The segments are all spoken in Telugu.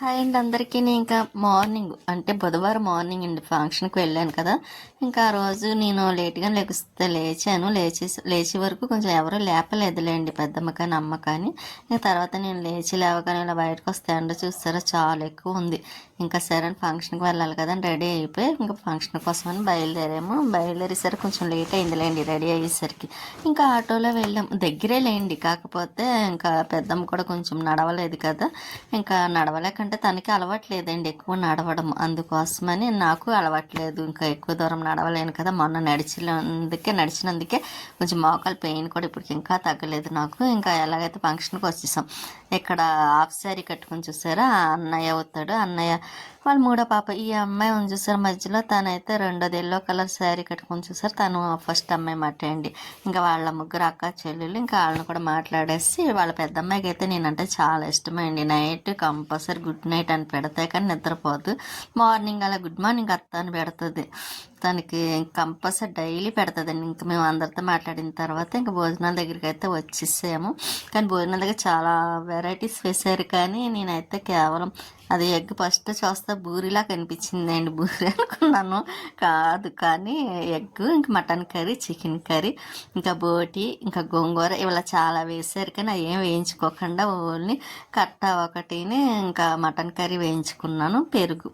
హాయ్ అండి అందరికీ. నేను ఇంకా మార్నింగ్ అంటే బుధవారం మార్నింగ్ అండి ఫంక్షన్కి వెళ్ళాను కదా. ఇంకా ఆ రోజు నేను లేట్గా లేచాను. లేచే వరకు కొంచెం ఎవరూ లేపలేదులేండి, పెద్దమ్మ కానీ అమ్మ కానీ. ఇంకా తర్వాత నేను లేవగానే ఇలా బయటకు వస్తే ఎండ చూస్తారా చాలా ఎక్కువ ఉంది. ఇంకా సరే అని ఫంక్షన్కి వెళ్ళాలి కదా అని రెడీ అయిపోయి ఇంకా ఫంక్షన్ కోసమని బయలుదేరేసరికి కొంచెం లేట్ అయిందిలేండి రెడీ అయ్యేసరికి. ఇంకా ఆటోలో వెళ్ళాం, దగ్గరే లేండి. కాకపోతే ఇంకా పెద్దమ్మ కూడా కొంచెం నడవలేదు కదా. ఇంకా నడవలేకంటే తనకి అలవాట్లేదండి ఎక్కువ నడవడం, అందుకోసమని నాకు అలవాట్లేదు. ఇంకా ఎక్కువ దూరం నడవలేను కదా. మొన్న నడిచినందుకే కొంచెం మోకాలు పెయిన్ కూడా ఇప్పటికి ఇంకా తగ్గలేదు నాకు. ఇంకా ఎలాగైతే ఫంక్షన్కి వచ్చేసాం. ఇక్కడ హాఫ్ శారీ కట్టుకొని చూసారా, అన్నయ్య అవుతాడు. అన్నయ్య వాళ్ళ మూడో పాప ఈ అమ్మాయి ఉంది చూసారు మధ్యలో, తనైతే రెండోది ఎల్లో కలర్ శారీ కట్టుకొని చూసారు, తను ఫస్ట్ అమ్మాయి మాట అండి. ఇంకా వాళ్ళ ముగ్గురు అక్క చెల్లెలు, ఇంకా వాళ్ళని కూడా మాట్లాడేసి వాళ్ళ పెద్ద అమ్మాయికి అయితే నేనంటే చాలా ఇష్టమండి. నైట్ కంపల్సరీ గుడ్ నైట్ అని పెడతాయి కానీ నిద్రపోదు. మార్నింగ్ అలా గుడ్ మార్నింగ్ అత్త అని పెడుతుంది. తనకి కంపల్సరీ డైలీ పెడుతుందండి. ఇంకా మేము అందరితో మాట్లాడిన తర్వాత ఇంకా భోజనాల దగ్గరికి అయితే వచ్చేసాము. కానీ భోజనాల దగ్గర చాలా వెరైటీస్ వేశారు, కానీ నేనైతే కేవలం అది ఎగ్ ఫస్ట్ చూస్తే బూరిలా కనిపించిందండి. బూరి అనుకున్నాను, కాదు. కానీ ఎగ్, ఇంకా మటన్ కర్రీ, చికెన్ కర్రీ, ఇంకా బోటి, ఇంకా గోంగూర ఇలా చాలా వేశారు. కానీ అవి ఏం వేయించుకోకుండా ఓన్లీ కట్ట ఒకటిని ఇంకా మటన్ కర్రీ వేయించుకున్నాను, పెరుగు.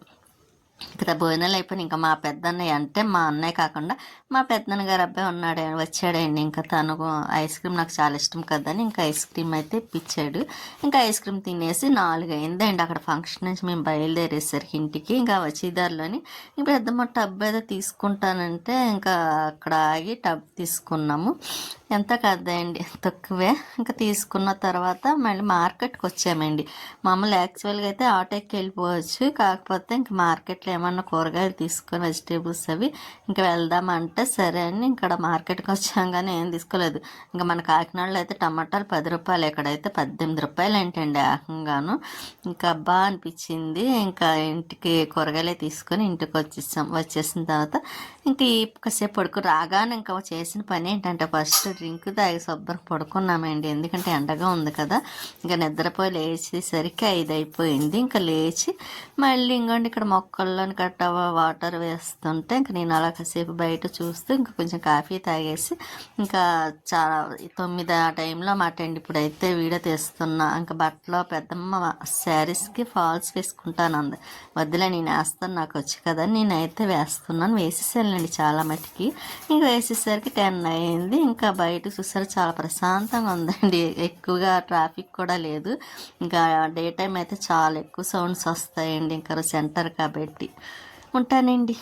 ఇక్కడ భోజనాలు అయిపోయి ఇంకా మా పెద్దన్నయ్య అంటే మా అన్నయ్య కాకుండా మా పెద్దన్న గారు అబ్బాయి వచ్చాడండి. ఇంకా తను ఐస్ క్రీమ్ నాకు చాలా ఇష్టం కదని ఇంకా ఐస్ క్రీమ్ అయితే ఇప్పించాడు. ఇంకా ఐస్ క్రీమ్ తినేసి 4 అయిందండి అక్కడ ఫంక్షన్ నుంచి మేము బయలుదేరేసరికి ఇంటికి. ఇంకా వచ్చేదారిలోని ఇంకా పెద్దమ్మ టబ్ ఏదో తీసుకుంటానంటే ఇంకా అక్కడ ఆగి టబ్ తీసుకున్నాము. ఎంత కదండి, తక్కువే. ఇంకా తీసుకున్న తర్వాత మళ్ళీ మార్కెట్కి వచ్చామండి. మామూలు యాక్చువల్గా అయితే ఆటోకి వెళ్ళిపోవచ్చు, కాకపోతే ఇంకా మార్కెట్లో ఏమన్నా కూరగాయలు తీసుకొని వెజిటేబుల్స్ అవి ఇంకా వెళ్దామంటే సరే అని ఇక్కడ మార్కెట్కి వచ్చాం, కానీ ఏం తీసుకోలేదు. ఇంకా మన కాకినాడలో అయితే టమాటాలు 10 రూపాయలు, ఇక్కడైతే 18 రూపాయలు ఏంటండి ఏకంగాను. ఇంకా అబ్బా అనిపించింది. ఇంకా ఇంటికి కూరగాయలే తీసుకొని ఇంటికి వచ్చేసిన తర్వాత ఇంక కాసేపు రాగానే ఇంకా చేసిన పని ఏంటంటే ఫస్ట్ డ్రింక్ తాగి శుభ్రం పడుకున్నామండి. ఎందుకంటే ఎండగా ఉంది కదా. ఇంకా నిద్రపోయి లేచేసరికి 5 అయిపోయింది. ఇంకా లేచి మళ్ళీ ఇంకోండి ఇక్కడ మొక్కల్లోని గట్ట వాటర్ వేస్తుంటే ఇంకా నేను అలా కాసేపు బయట చూస్తూ ఇంకా కొంచెం కాఫీ తాగేసి ఇంకా చాలా 9 ఆ టైంలో మాట అండి. ఇప్పుడైతే వీడియో తీస్తున్నా. ఇంకా బట్టలో పెద్దమ్మ శారీస్కి ఫాల్స్ వేసుకుంటాను అంది. వద్దులే నేను వేస్తాను, నాకు వచ్చి కదా నేనైతే వేస్తున్నాను. వేసేసానండి చాలా మటుకి. ఇంకా వేసేసరికి 10 అయింది. ఇంకా బయట చూసారు చాలా ప్రశాంతంగా ఉందండి, ఎక్కువగా ట్రాఫిక్ కూడా లేదు. ఇంకా డే టైం అయితే చాలా ఎక్కువ సౌండ్స్ వస్తాయండి, ఇంకా సెంటర్ కాబట్టి. ఉంటానండి.